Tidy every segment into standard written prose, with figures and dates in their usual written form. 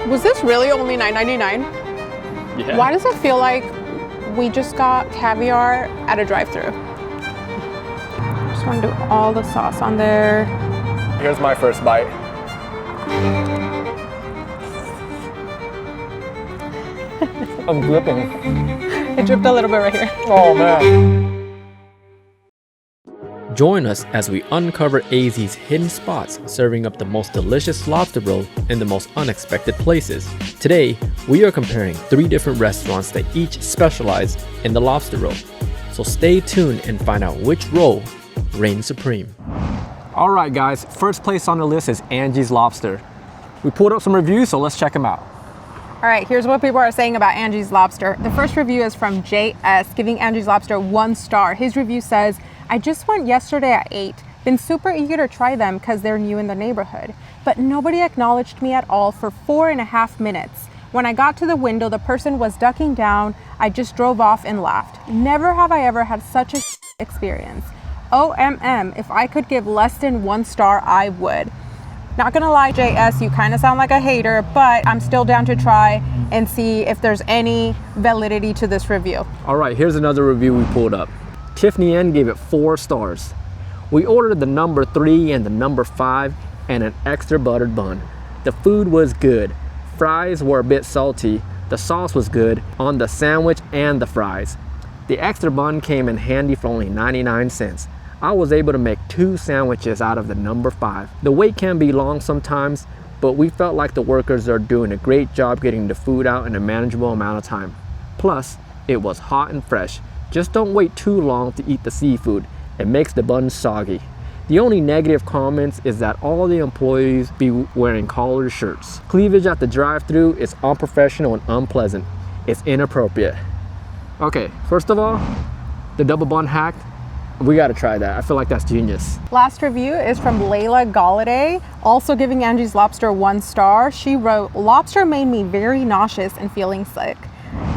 Was this really only $9.99? Yeah. Why does it feel like we just got caviar at a drive-thru? Just want to do all the sauce on there. Here's my first bite. I'm dripping. It dripped a little bit right here. Oh man. Join us as we uncover AZ's hidden spots, serving up the most delicious lobster roll in the most unexpected places. Today, we are comparing 3 different restaurants that each specialize in the lobster roll. So stay tuned and find out which roll reigns supreme. All right, guys. First place on the list is Angie's Lobster. We pulled up some reviews, so let's check them out. All right, here's what people are saying about Angie's Lobster. The first review is from JS, giving Angie's Lobster 1 star. His review says, I just went yesterday at 8. Been super eager to try them because they're new in the neighborhood. But nobody acknowledged me at all for 4.5 minutes. When I got to the window, the person was ducking down. I just drove off and laughed. Never have I ever had such a experience. OMM, if I could give less than 1 star, I would. Not gonna lie, JS, you kind of sound like a hater, but I'm still down to try and see if there's any validity to this review. All right, here's another review we pulled up. Tiffany N gave it 4 stars. We ordered the number 3 and the number 5 and an extra buttered bun. The food was good. Fries were a bit salty. The sauce was good on the sandwich and the fries. The extra bun came in handy for only 99 cents. I was able to make 2 sandwiches out of the number 5. The wait can be long sometimes, but we felt like the workers are doing a great job getting the food out in a manageable amount of time. Plus, it was hot and fresh. Just don't wait too long to eat the seafood. It makes the buns soggy. The only negative comments is that all the employees be wearing collared shirts. Cleavage at the drive-thru is unprofessional and unpleasant. It's inappropriate. Okay, first of all, the double bun hack. We gotta try that. I feel like that's genius. Last review is from Layla Galladay, also giving Angie's Lobster 1 star. She wrote, lobster made me very nauseous and feeling sick.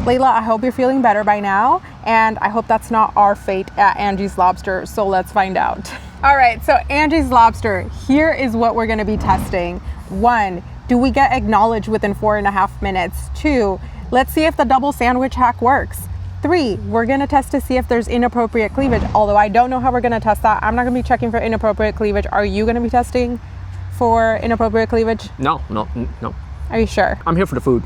Layla, I hope you're feeling better by now, and I hope that's not our fate at Angie's Lobster, so let's find out. All right, so Angie's Lobster, here is what we're gonna be testing. 1, do we get acknowledged within 4.5 minutes? 2, let's see if the double sandwich hack works. 3, we're gonna test to see if there's inappropriate cleavage, although I don't know how we're gonna test that. I'm not gonna be checking for inappropriate cleavage. Are you gonna be testing for inappropriate cleavage? No. Are you sure? I'm here for the food.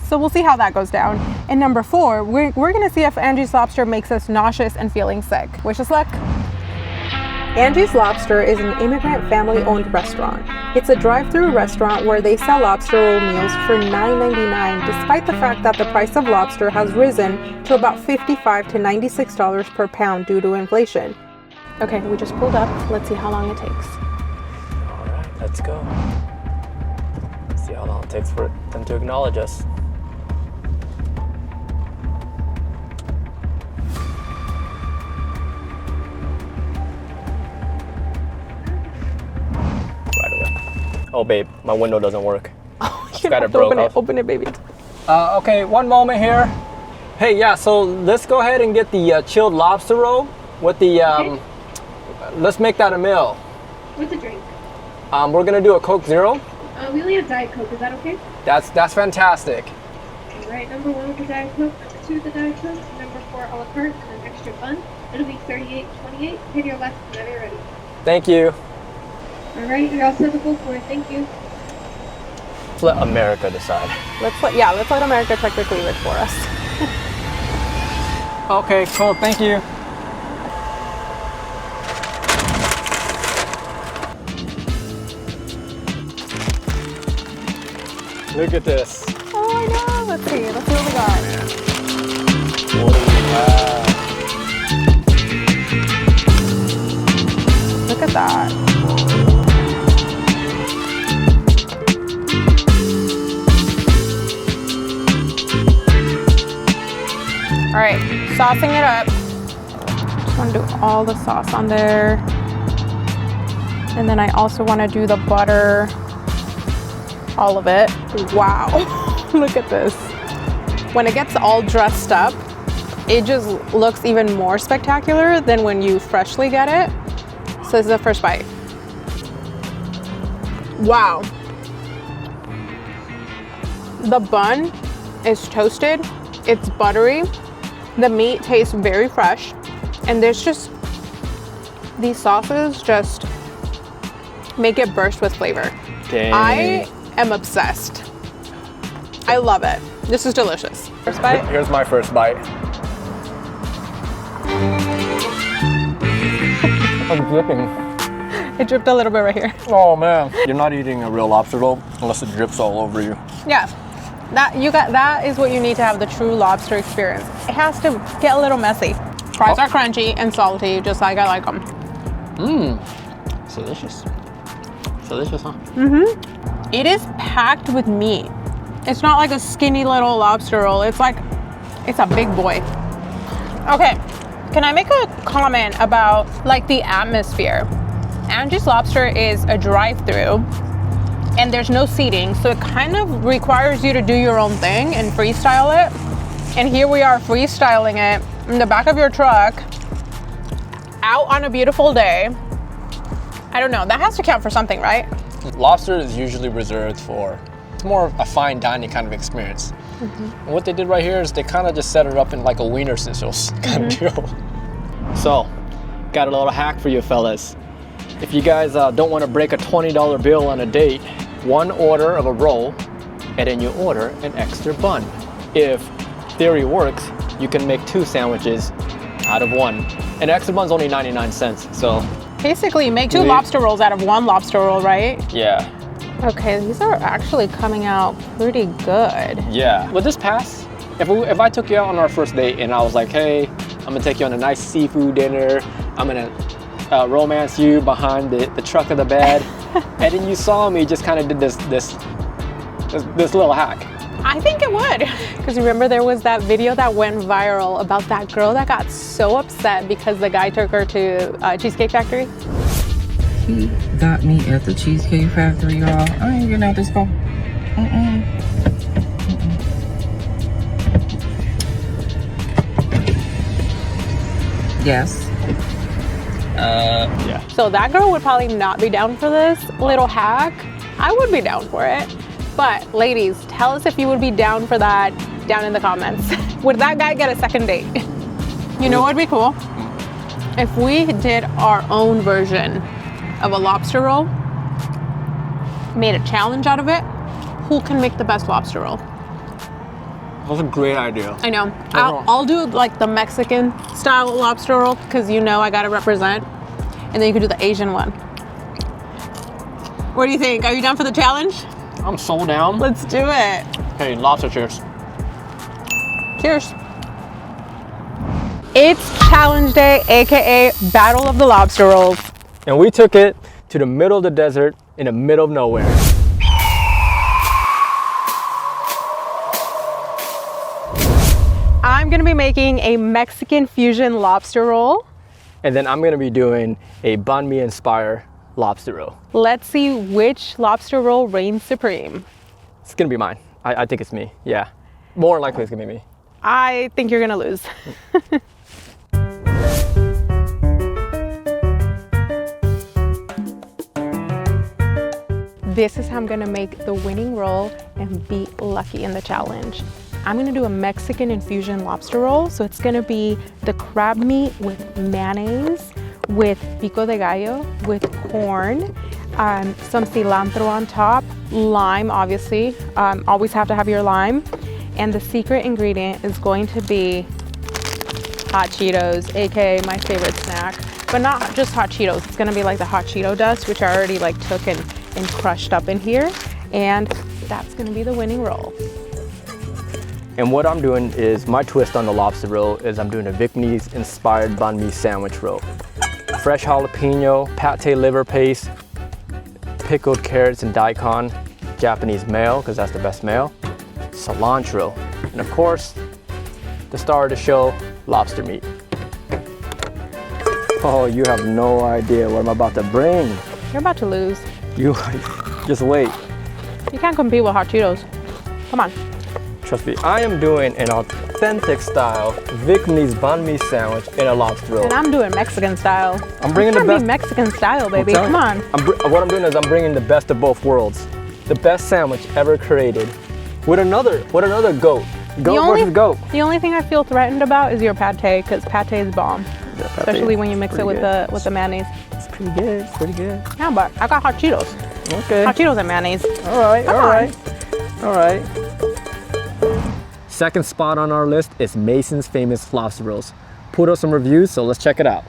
So we'll see how that goes down. And number 4, we're gonna see if Angie's Lobster makes us nauseous and feeling sick. Wish us luck. Angie's Lobster is an immigrant family-owned restaurant. It's a drive-through restaurant where they sell lobster roll meals for $9.99, despite the fact that the price of lobster has risen to about $55 to $96 per pound due to inflation. Okay, we just pulled up. Let's see how long it takes. All right, let's go. See how long it takes for them to acknowledge us. Oh babe, my window doesn't work. Oh, you have to open it, baby. Okay, one moment here. Hey, yeah, so let's go ahead and get the chilled lobster roll with the, let's make that a meal. What's a drink? We're gonna do a Coke Zero. We only have Diet Coke, is that okay? That's fantastic. All right, number 1 with the Diet Coke, number 2 with the Diet Coke, number 4 a la carte, and an extra bun. It'll be $38.28. Hit your left whenever you're ready. Thank you. All right, you're all set to go for it. Thank you. Let's let America decide. Let's let America check the cleavage for us. Okay, cool, thank you. Look at this. Oh, I know. Let's see what we got. What do we have? Look at that. All right, saucing it up. Just want to do all the sauce on there. And then I also want to do the butter, all of it. Wow, look at this. When it gets all dressed up, it just looks even more spectacular than when you freshly get it. So this is the first bite. Wow. The bun is toasted. It's buttery. The meat tastes very fresh. And there's just, these sauces just make it burst with flavor. Dang. I am obsessed. I love it. This is delicious. First bite? Here's my first bite. I'm dripping. It dripped a little bit right here. Oh man. You're not eating a real lobster roll unless it drips all over you. Yeah. That is what you need to have the true lobster experience. It has to get a little messy. Fries are crunchy and salty, just like I like them. Mmm. It's delicious. It's delicious, huh? Mm-hmm. It is packed with meat. It's not like a skinny little lobster roll. It's like, it's a big boy. Okay, can I make a comment about like the atmosphere? Angie's Lobster is a drive-through and there's no seating, so it kind of requires you to do your own thing and freestyle it. And here we are freestyling it in the back of your truck, out on a beautiful day. I don't know, that has to count for something, right? Lobster is usually reserved for, it's more of a fine dining kind of experience. Mm-hmm. And what they did right here is they kind of just set it up in like a wiener schnitzel kind of deal. So, got a little hack for you fellas. If you guys don't want to break a $20 bill on a date, one order of a roll, and then you order an extra bun. If theory works, you can make 2 sandwiches out of 1. An extra bun's only 99 cents, so. Basically, you make 2 lobster rolls out of 1 lobster roll, right? Yeah. Okay, these are actually coming out pretty good. Yeah. Would this pass? If I took you out on our first date and I was like, hey, I'm gonna take you on a nice seafood dinner, I'm gonna romance you behind the truck of the bed, and then you saw me just kind of did this little hack. I think it would. Because remember there was that video that went viral about that girl that got so upset because the guy took her to Cheesecake Factory? He got me at the Cheesecake Factory, y'all. I ain't getting out this car. Yes. Yeah. So that girl would probably not be down for this little hack. I would be down for it. But ladies, tell us if you would be down for that down in the comments. Would that guy get a second date? You know what would be cool? If we did our own version of a lobster roll, made a challenge out of it, who can make the best lobster roll? That's a great idea. I know. I'll do like the Mexican style lobster roll because you know I gotta represent. And then you could do the Asian one. What do you think? Are you down for the challenge? I'm so down. Let's do it. Hey, lobster cheers. Cheers. It's challenge day, AKA Battle of the Lobster Rolls. And we took it to the middle of the desert in the middle of nowhere. I'm gonna be making a Mexican fusion lobster roll. And then I'm gonna be doing a banh mi inspired lobster roll. Let's see which lobster roll reigns supreme. It's gonna be mine. I think it's me, yeah. More likely it's gonna be me. I think you're gonna lose. This is how I'm gonna make the winning roll and be lucky in the challenge. I'm gonna do a Mexican infusion lobster roll. So it's gonna be the crab meat with mayonnaise, with pico de gallo, with corn, some cilantro on top, lime obviously, always have to have your lime. And the secret ingredient is going to be hot Cheetos, AKA my favorite snack. But not just hot Cheetos, it's gonna be like the hot Cheeto dust, which I already like took and crushed up in here. And that's gonna be the winning roll. And what I'm doing is, my twist on the lobster roll is I'm doing a Vietnamese inspired banh mi sandwich roll. Fresh jalapeno, pate liver paste, pickled carrots and daikon, Japanese mayo, because that's the best mayo, cilantro, and of course, the star of the show, lobster meat. Oh, you have no idea what I'm about to bring. You're about to lose. You just wait. You can't compete with hot Cheetos. Come on. Trust me, I am doing an authentic style Vietnamese banh mi sandwich in a lobster roll. And I'm doing Mexican style. I'm bringing the It's best. be Mexican style, baby. telling Come you. on. What I'm doing is I'm bringing the best of both worlds. The best sandwich ever created with another goat. Goat versus goat. The only thing I feel threatened about is your pate, because pate is bomb. Yeah, pate Especially when you mix it pretty with the mayonnaise. It's pretty good. It's pretty good. Yeah, but I got hot Cheetos. Okay. Hot Cheetos and mayonnaise. All right. Come All on. right. All right. Second spot on our list is Mason's Famous Lobster Rolls. Put up some reviews, so let's check it out.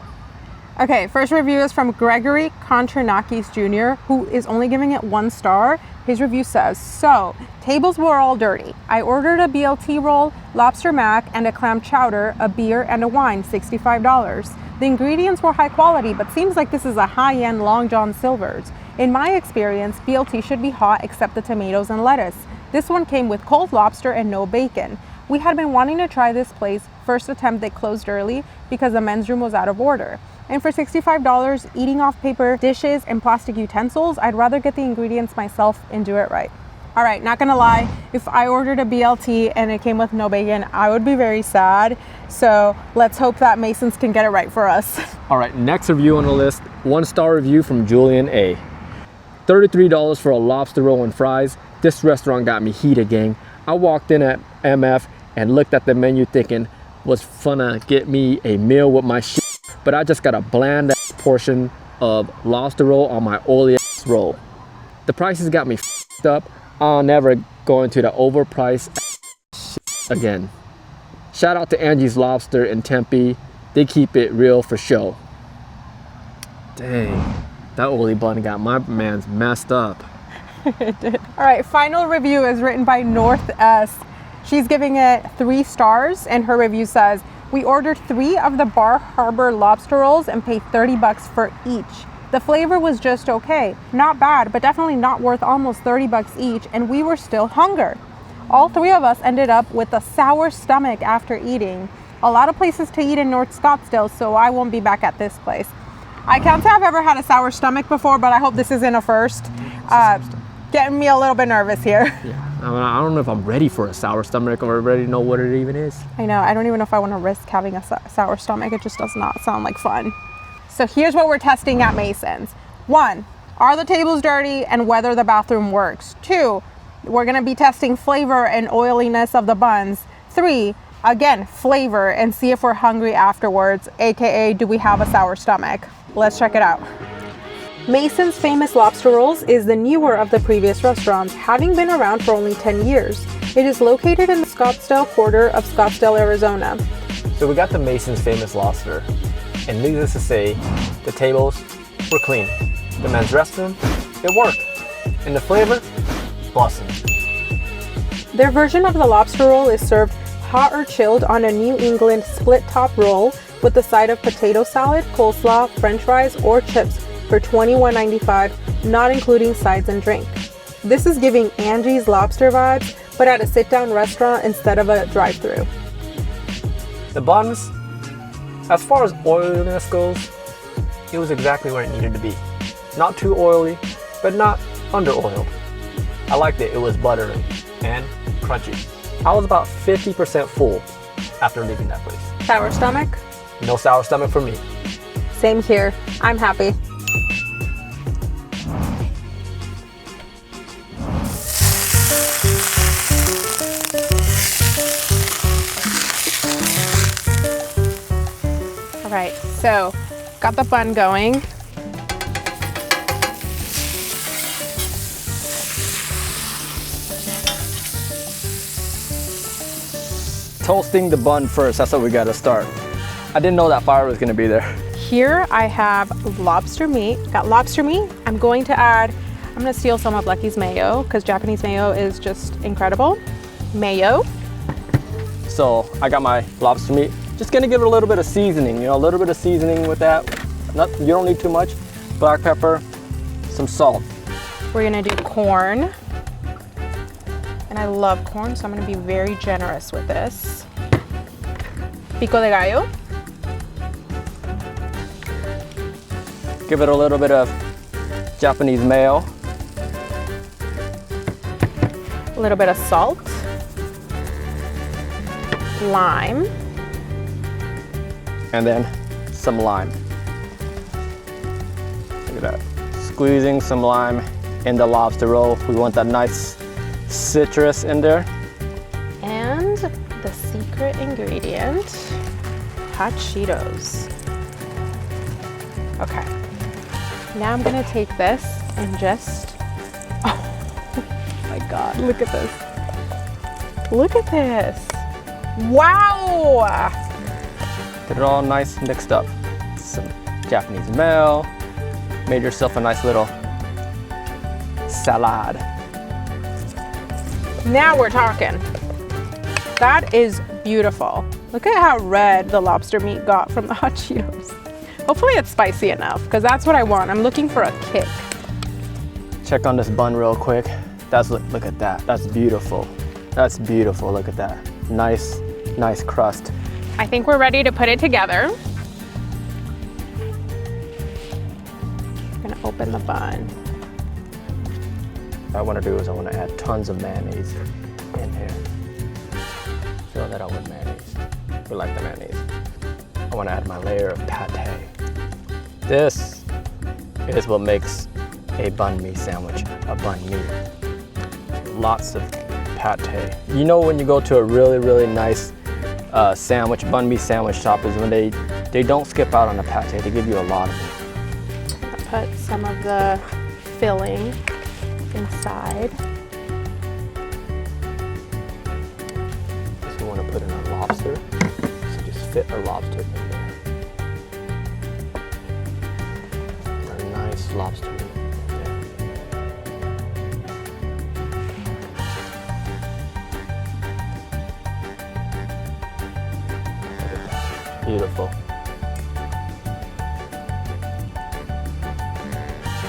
Okay, first review is from Gregory Kontranakis Jr., who is only giving it 1 star. His review says, so, tables were all dirty. I ordered a BLT roll, lobster mac, and a clam chowder, a beer, and a wine, $65. The ingredients were high quality, but seems like this is a high-end Long John Silver's. In my experience, BLT should be hot except the tomatoes and lettuce. This one came with cold lobster and no bacon. We had been wanting to try this place. First attempt, they closed early because the men's room was out of order. And for $65, eating off paper dishes and plastic utensils, I'd rather get the ingredients myself and do it right. All right, not gonna lie, if I ordered a BLT and it came with no bacon, I would be very sad. So let's hope that Mason's can get it right for us. All right, next review on the list, 1-star review from Julian A. $33 for a lobster roll and fries. This restaurant got me heated, gang. I walked in at MF and looked at the menu thinking, was finna get me a meal with my shit, but I just got a bland ass portion of lobster roll on my oily ass roll. The prices got me f***ed up. I'll never go into the overpriced shit again. Shout out to Angie's Lobster in Tempe. They keep it real for show. Dang, that oily bun got my man's messed up. All right, final review is written by North S. She's giving it 3 stars, and her review says, we ordered 3 of the Bar Harbor lobster rolls and paid $30 for each. The flavor was just okay. Not bad, but definitely not worth almost $30 each, and we were still hungry. All 3 of us ended up with a sour stomach after eating. A lot of places to eat in North Scottsdale, so I won't be back at this place. I can't say I've ever had a sour stomach before, but I hope this isn't a first. Getting me a little bit nervous here. Yeah, I don't know if I'm ready for a sour stomach or ready to know what it even is. I know, I don't even know if I want to risk having a sour stomach. It just does not sound like fun. So here's what we're testing at Mason's. 1, are the tables dirty and whether the bathroom works? 2, we're gonna be testing flavor and oiliness of the buns. 3, again, flavor and see if we're hungry afterwards, AKA do we have a sour stomach? Let's check it out. Mason's Famous Lobster Rolls is the newer of the previous restaurants, having been around for only 10 years. It is located in the Scottsdale quarter of Scottsdale, Arizona. So we got the Mason's Famous Lobster, and needless to say, the tables were clean. The men's restroom, it worked. And the flavor, bussin'. Their version of the lobster roll is served hot or chilled on a New England split top roll with a side of potato salad, coleslaw, french fries, or chips for $21.95, not including sides and drink. This is giving Angie's Lobster vibes, but at a sit-down restaurant instead of a drive-thru. The buns, as far as oiliness goes, it was exactly where it needed to be. Not too oily, but not under-oiled. I liked it. It was buttery and crunchy. I was about 50% full after leaving that place. Sour stomach? No sour stomach for me. Same here. I'm happy. All right, so got the bun going. Toasting the bun first, that's how we gotta start. I didn't know that fire was gonna be there. Here I have lobster meat. Got lobster meat. I'm gonna steal some of Lucky's mayo because Japanese mayo is just incredible. Mayo. So I got my lobster meat. Just gonna give it a little bit of seasoning, a little bit of seasoning with that. You don't need too much. Black pepper, some salt. We're gonna do corn. And I love corn, so I'm gonna be very generous with this. Pico de gallo. Give it a little bit of Japanese mayo. A little bit of salt. lime. And then some lime. Look at that. Squeezing some lime in the lobster roll. We want that nice citrus in there. And the secret ingredient, hot Cheetos. Okay. Now I'm gonna take this and just, oh my God, look at this. Look at this. Wow. Get it all nice mixed up. Some Japanese mayo. Made yourself a nice little salad. Now we're talking. That is beautiful. Look at how red the lobster meat got from the hot Cheetos. Hopefully it's spicy enough, because that's what I want. I'm looking for a kick. Check on this bun real quick. Look at that. That's beautiful. That's beautiful. Look at that. Nice crust. I think we're ready to put it together. I'm gonna open the bun. What I want to do is I want to add tons of mayonnaise in here. Fill that out with mayonnaise. We like the mayonnaise. I want to add my layer of pate. This is what makes a banh mi sandwich a banh mi. Lots of pate. You know when you go to a really nice banh mi sandwich shop is when they don't skip out on the pate. They give you a lot of it. I'll put some of the filling inside. This we want to put in our lobster. So just fit our lobster in there. Our nice lobster meat in there. Look at that. Beautiful.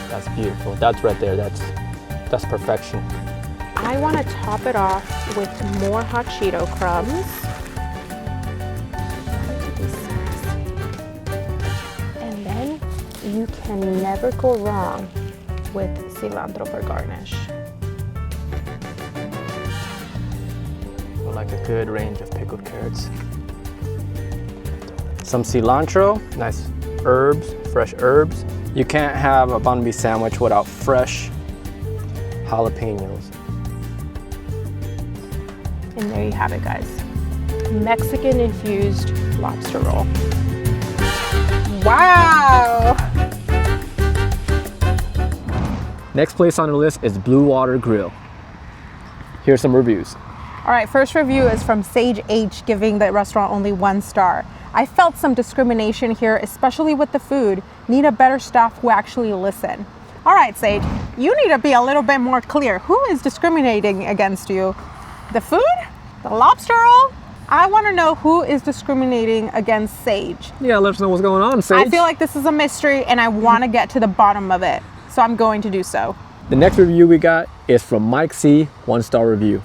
That's beautiful. That's right there. That's perfection. I want to top it off with more hot Cheeto crumbs. And then you can never go wrong with cilantro for garnish. I like a good range of pickled carrots. Some cilantro, nice herbs, fresh herbs. You can't have a banh mi sandwich without fresh jalapenos. And there you have it, guys. Mexican infused lobster roll. Wow! Next place on the list is Bluewater Grill. Here's some reviews. All right, first review is from Sage H, giving the restaurant only 1 star. I felt some discrimination here, especially with the food. Need a better staff who actually listen. All right, Sage, you need to be a little bit more clear. Who is discriminating against you? The food? The lobster roll? I want to know who is discriminating against Sage. Yeah, let us know what's going on, Sage. I feel like this is a mystery and I want to get to the bottom of it. So I'm going to do so. The next review we got is from Mike C, 1-star review.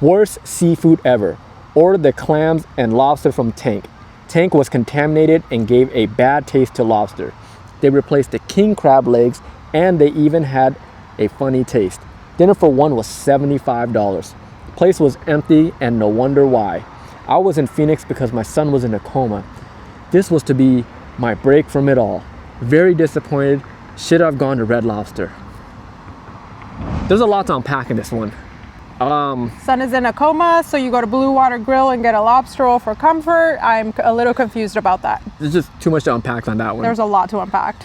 Worst seafood ever. Ordered the clams and lobster from Tank. Tank was contaminated and gave a bad taste to lobster. They replaced the king crab legs and they even had a funny taste. Dinner for one was $75. The place was empty and no wonder why. I was in Phoenix because my son was in a coma. This was to be my break from it all. Very disappointed. Should have gone to Red Lobster. There's a lot to unpack in this one. Son is in a coma, so you go to Bluewater Grill and get a lobster roll for comfort. I'm a little confused about that. There's just too much to unpack on that one. There's a lot to unpack.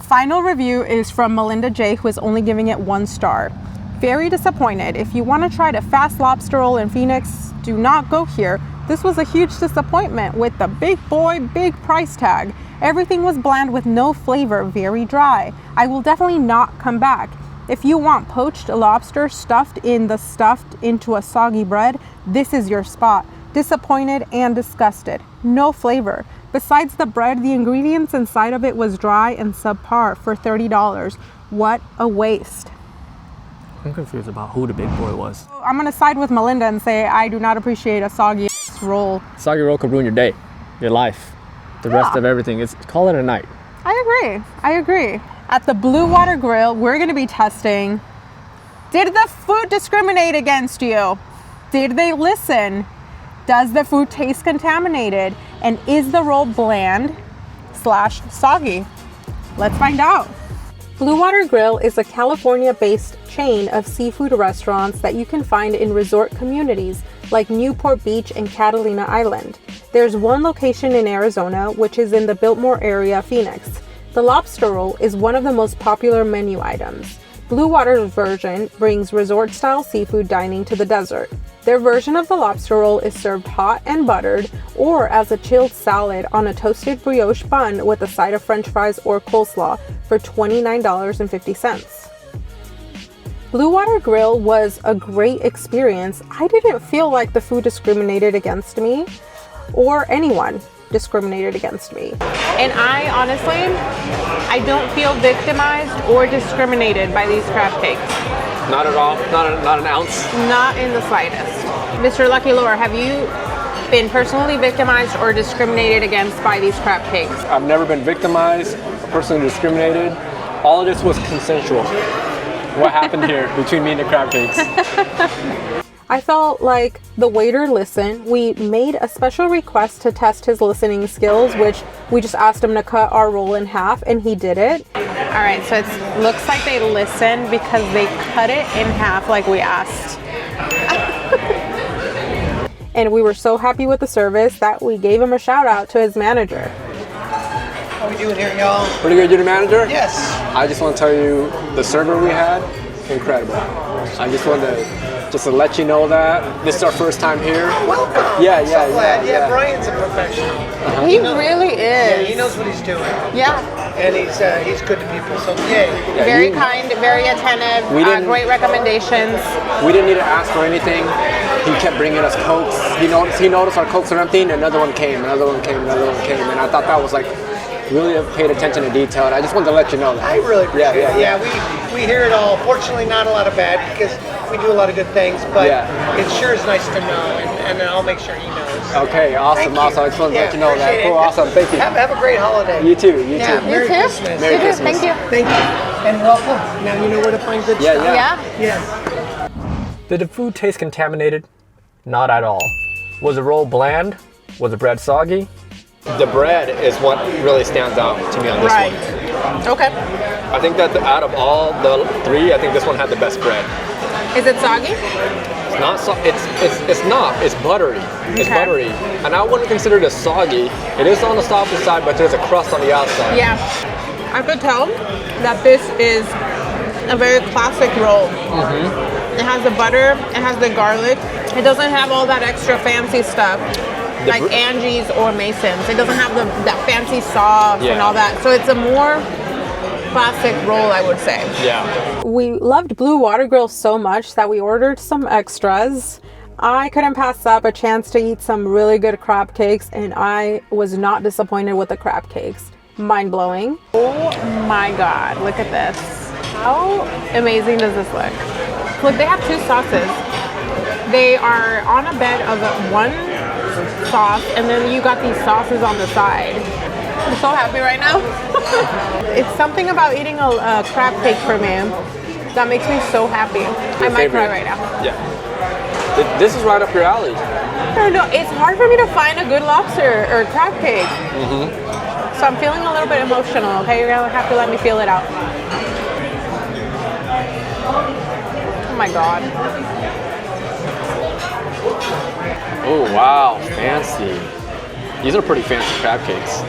Final review is from Melinda J, who is only giving it 1 star. Very disappointed. If you want to try the fast lobster roll in Phoenix, do not go here. This was a huge disappointment with the big boy, big price tag. Everything was bland with no flavor, very dry. I will definitely not come back. If you want poached lobster stuffed into a soggy bread, this is your spot. Disappointed and disgusted. No flavor. Besides the bread, the ingredients inside of it was dry and subpar for $30. What a waste. I'm confused about who the big boy was. I'm gonna side with Melinda and say I do not appreciate a soggy roll. Soggy roll could ruin your day, your life, the rest of everything. Call it a night. I agree. At the Bluewater Grill, we're gonna be testing, did the food discriminate against you? Did they listen? Does the food taste contaminated? And is the roll bland/soggy? Let's find out. Bluewater Grill is a California-based chain of seafood restaurants that you can find in resort communities like Newport Beach and Catalina Island. There's one location in Arizona, which is in the Biltmore area, Phoenix. The lobster roll is one of the most popular menu items. Bluewater's version brings resort-style seafood dining to the desert. Their version of the lobster roll is served hot and buttered or as a chilled salad on a toasted brioche bun with a side of french fries or coleslaw for $29.50. Bluewater Grill was a great experience. I didn't feel like the food discriminated against me or anyone discriminated against me. And I don't feel victimized or discriminated by these crab cakes. Not at all? Not an ounce? Not in the slightest. Mr. Lucky Lore, have you been personally victimized or discriminated against by these crab cakes? I've never been victimized or personally discriminated. All of this was consensual. What happened here between me and the crab cakes? I felt like the waiter listened. We made a special request to test his listening skills, which we just asked him to cut our roll in half, and he did it. All right, so it looks like they listened because they cut it in half like we asked. And we were so happy with the service that we gave him a shout out to his manager. How we doing here, y'all? Pretty good, you're the manager? Yes. I just want to tell you, the server we had, incredible. I just wanted to let you know that this is our first time here. Welcome. Yeah. So glad. Yeah, Brian's a professional. He really Yeah, is. he knows what he's doing. Yeah. And he's good to people. So yay. Very kind, very attentive, great recommendations. We didn't need to ask for anything. He kept bringing us Cokes. He noticed our Cokes are empty, and another one came, and I thought that was like really paid attention to detail. And I just wanted to let you know that. I really appreciate it. Yeah. We hear it all. Fortunately, not a lot of bad because we do a lot of good things, but it sure is nice to know, and I'll make sure he knows. Okay, awesome. I just wanted to let you know that. Cool, awesome. Thank you. Have a great holiday. You too. You too. Merry Christmas. Merry Christmas. Thank you. Thank you. And welcome. Now you know where to find good stuff. Yeah. Yes. Did the food taste contaminated? Not at all. Was the roll bland? Was the bread soggy? The bread is what really stands out to me on this one. Okay. I think that out of all the three, I think this one had the best bread. Is it soggy? It's not. It's not. It's buttery. It's Okay. buttery, and I wouldn't consider it as soggy. It is on the softer side, but there's a crust on the outside. Yeah. I could tell that this is a very classic roll. It has the butter. It has the garlic. It doesn't have all that extra fancy stuff. Like Angie's or Mason's. It doesn't have that fancy sauce and all that. So it's a more classic roll, I would say. Yeah. We loved Bluewater Grill so much that we ordered some extras. I couldn't pass up a chance to eat some really good crab cakes, and I was not disappointed with the crab cakes. Mind-blowing. Oh my God, look at this. How amazing does this look? Look, they have two sauces. They are on a bed of one sauce, and then you got these sauces on the side. I'm so happy right now. It's something about eating a crab cake for me that makes me so happy. I might cry right now. Yeah. This is right up your alley. No, it's hard for me to find a good lobster or crab cake. So I'm feeling a little bit emotional, okay? You're gonna have to let me feel it out. Oh my God. Oh wow, fancy. These are pretty fancy crab cakes.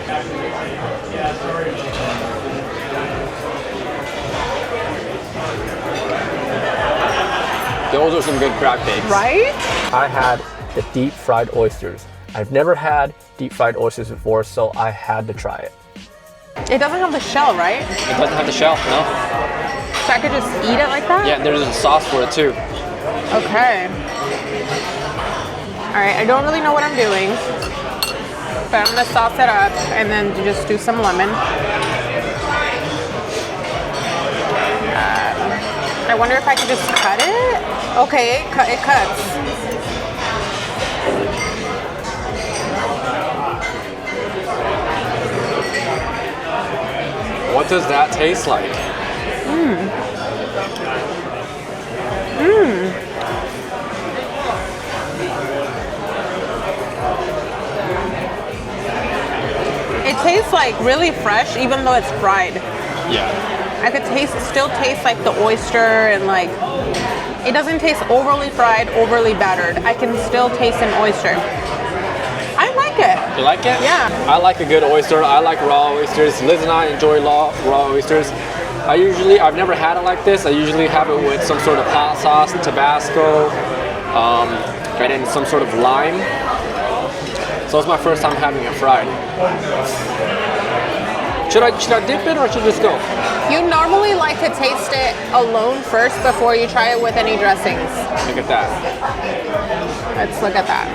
Those are some good crab cakes. Right? I had the deep fried oysters. I've never had deep fried oysters before, so I had to try it. It doesn't have the shell, right? It doesn't have the shell, no? So I could just eat it like that? Yeah, and there's a sauce for it too. Okay. All right, I don't really know what I'm doing, but I'm gonna sauce it up and then just do some lemon. I wonder if I could just cut it? Okay, it cuts. What does that taste like? It tastes like really fresh, even though it's fried. Yeah. I could still taste like the oyster and like, it doesn't taste overly fried, overly battered. I can still taste an oyster. I like it. You like it? Yeah. I like a good oyster. I like raw oysters. Liz and I enjoy raw oysters. I've never had it like this. I usually have it with some sort of hot sauce, Tabasco, and then some sort of lime. So it's my first time having it fried. Should I dip it or should I just go? You normally like to taste it alone first before you try it with any dressings. Look at that. Let's look at that.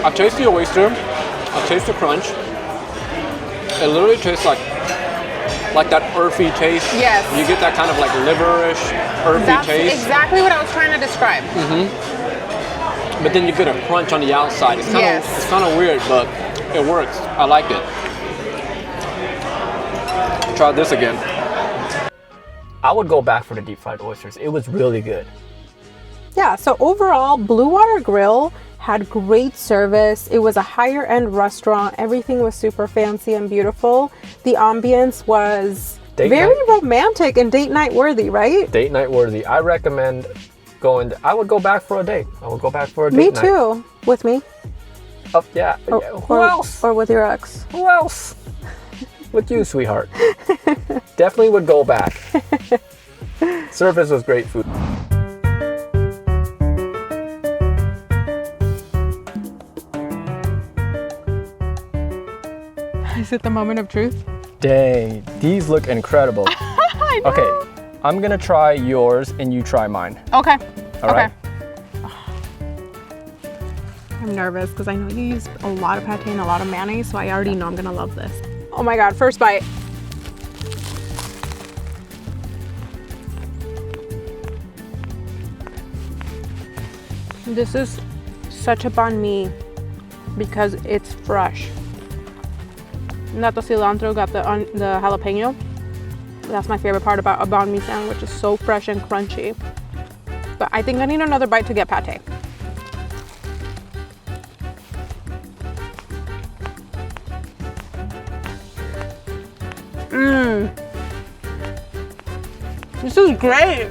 I taste the oyster. I taste the crunch. It literally tastes like that earthy taste. Yes. You get that kind of like liverish, earthy That's taste. exactly what I was trying to describe. But then you get a crunch on the outside. It's kind of weird, but it works. I like it. Try this again. I would go back for the deep fried oysters. It was really good. Yeah, so overall, Bluewater Grill had great service. It was a higher end restaurant. Everything was super fancy and beautiful. The ambience was very romantic and date night worthy, right? Date night worthy. I recommend going. I would go back for a date. I would go back for a date Me night. too. With me? Oh, yeah. Who else? Or with your ex? Who else? With you, sweetheart. Definitely would go back. Service was great food. Is it the moment of truth? Dang, these look incredible. I know. Okay, I'm gonna try yours and you try mine. Okay. All right. I'm nervous because I know you use a lot of pate and a lot of mayonnaise, so I already know I'm gonna love this. Oh my God, first bite. This is such a banh mi because it's fresh. Got the cilantro, got the jalapeno. That's my favorite part about a banh mi sandwich. It's so fresh and crunchy. But I think I need another bite to get pate. This is great.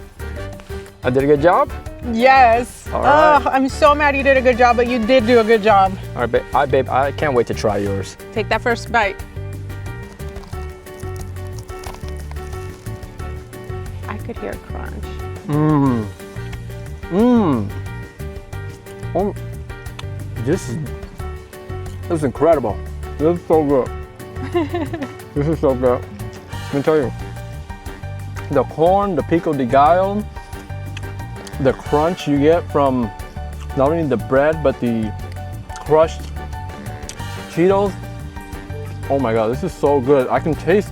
I did a good job? Yes. All right. Oh, I'm so mad you did a good job, but you did do a good job. All right, babe, I can't wait to try yours. Take that first bite. I could hear crunch. Oh, this is incredible. This is so good. This is so good. Let me tell you. The corn, the pico de gallo, the crunch you get from not only the bread but the crushed Cheetos. Oh my God, this is so good. I can taste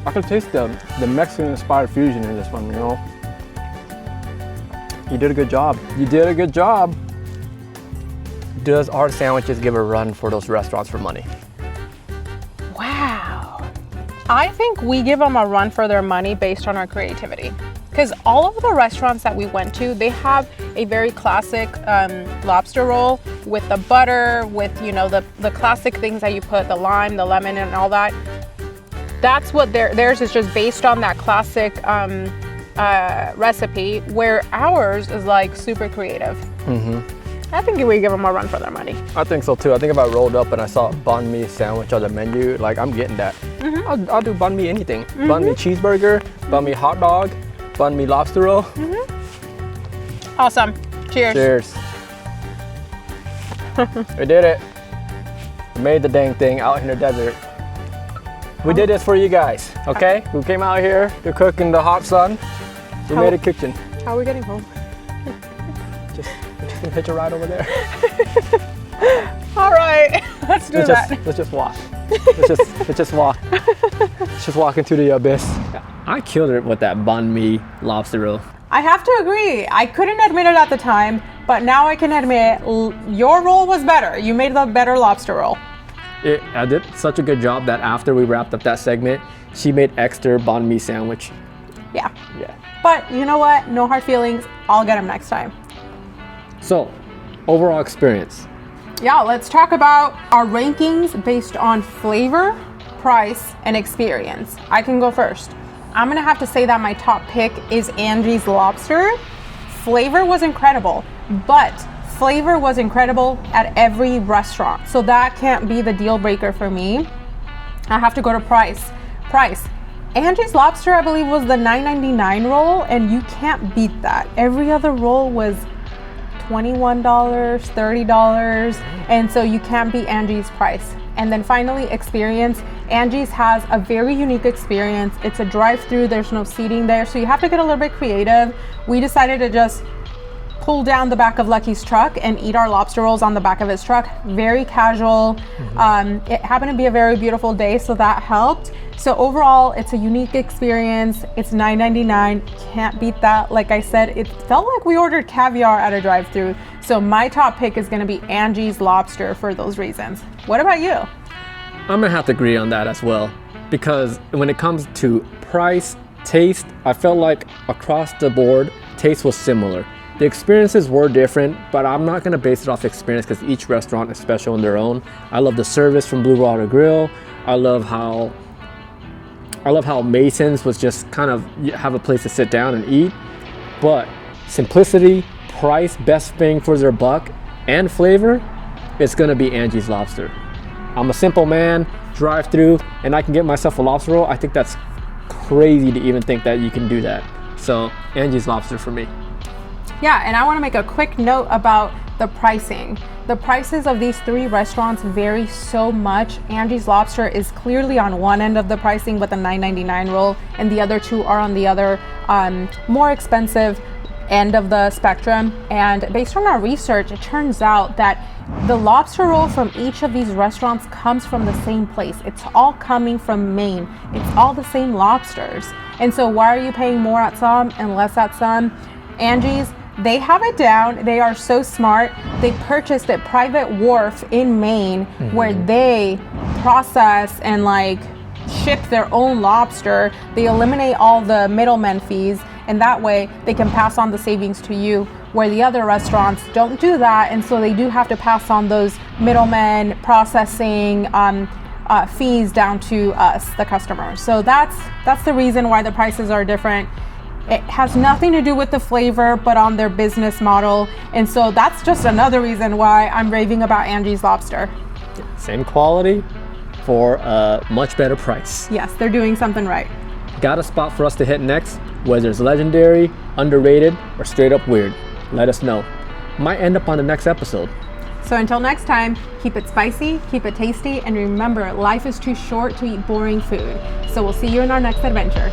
the Mexican inspired fusion in this one, you know. You did a good job. You did a good job. Does our sandwiches give a run for those restaurants for money? Wow. I think we give them a run for their money based on our creativity. Because all of the restaurants that we went to, they have a very classic lobster roll with the butter, with, you know, the classic things that you put, the lime, the lemon, and all that. That's what theirs is, just based on that classic recipe, where ours is like super creative. I think we give them a run for their money. I think so too. I think if I rolled up and I saw a banh mi sandwich on the menu, like I'm getting that. I'll do banh mi anything. Banh mi cheeseburger, banh mi hot dog, banh mi lobster roll. Awesome. Cheers. Cheers. We did it. We made the dang thing out in the desert. We did this for you guys, okay? We came out here to cook in the hot sun. We made a kitchen. How are we getting home? Just hitch a ride over there. All right, let's do that. Let's just walk. Let's just walk. Let's just walk into the abyss. I killed it with that banh mi lobster roll. I have to agree. I couldn't admit it at the time, But now I can admit, your roll was better. You made the better lobster roll. I did such a good job that after we wrapped up that segment, she made extra banh mi sandwich. Yeah. Yeah. But you know what? No hard feelings. I'll get them next time. So, overall experience. Yeah, let's talk about our rankings based on flavor, price, and experience. I can go first. I'm gonna have to say that my top pick is Angie's Lobster. Flavor was incredible, but flavor was incredible at every restaurant. So that can't be the deal breaker for me. I have to go to price. Angie's Lobster, I believe, was the $9.99 roll, and you can't beat that. Every other roll was $21, $30, and so you can't beat Angie's price. And then finally, experience. Angie's has a very unique experience. It's a drive-through, there's no seating there, so you have to get a little bit creative. We decided to just pull down the back of Lucky's truck and eat our lobster rolls on the back of his truck. Very casual. It happened to be a very beautiful day, so that helped. So overall, it's a unique experience. It's $9.99, can't beat that. Like I said, it felt like we ordered caviar at a drive-thru. So my top pick is gonna be Angie's Lobster for those reasons. What about you? I'm gonna have to agree on that as well, because when it comes to price, taste, I felt like across the board, taste was similar. The experiences were different, but I'm not gonna base it off experience because each restaurant is special in their own. I love the service from Bluewater Grill. I love how Mason's was just kind of have a place to sit down and eat. But simplicity, price, best bang for their buck, and flavor, it's gonna be Angie's Lobster. I'm a simple man, drive through, and I can get myself a lobster roll. I think that's crazy to even think that you can do that. So Angie's Lobster for me. Yeah, and I want to make a quick note about the pricing. The prices of these three restaurants vary so much. Angie's Lobster is clearly on one end of the pricing with the $9.99 roll, and the other two are on the other more expensive end of the spectrum. And based on our research, it turns out that the lobster roll from each of these restaurants comes from the same place. It's all coming from Maine. It's all the same lobsters. And so why are you paying more at some and less at some? Angie's, they have it down. They are so smart. They purchased a private wharf in Maine where they process and like ship their own lobster. They eliminate all the middlemen fees, and that way they can pass on the savings to you, where the other restaurants don't do that, and so they do have to pass on those middlemen processing fees down to us, the customers. So that's the reason why the prices are different. It has nothing to do with the flavor, but on their business model. And so that's just another reason why I'm raving about Angie's Lobster. Same quality for a much better price. Yes, they're doing something right. Got a spot for us to hit next? Whether it's legendary, underrated, or straight up weird? Let us know. Might end up on the next episode. So until next time, keep it spicy, keep it tasty, and remember, life is too short to eat boring food. So we'll see you in our next adventure.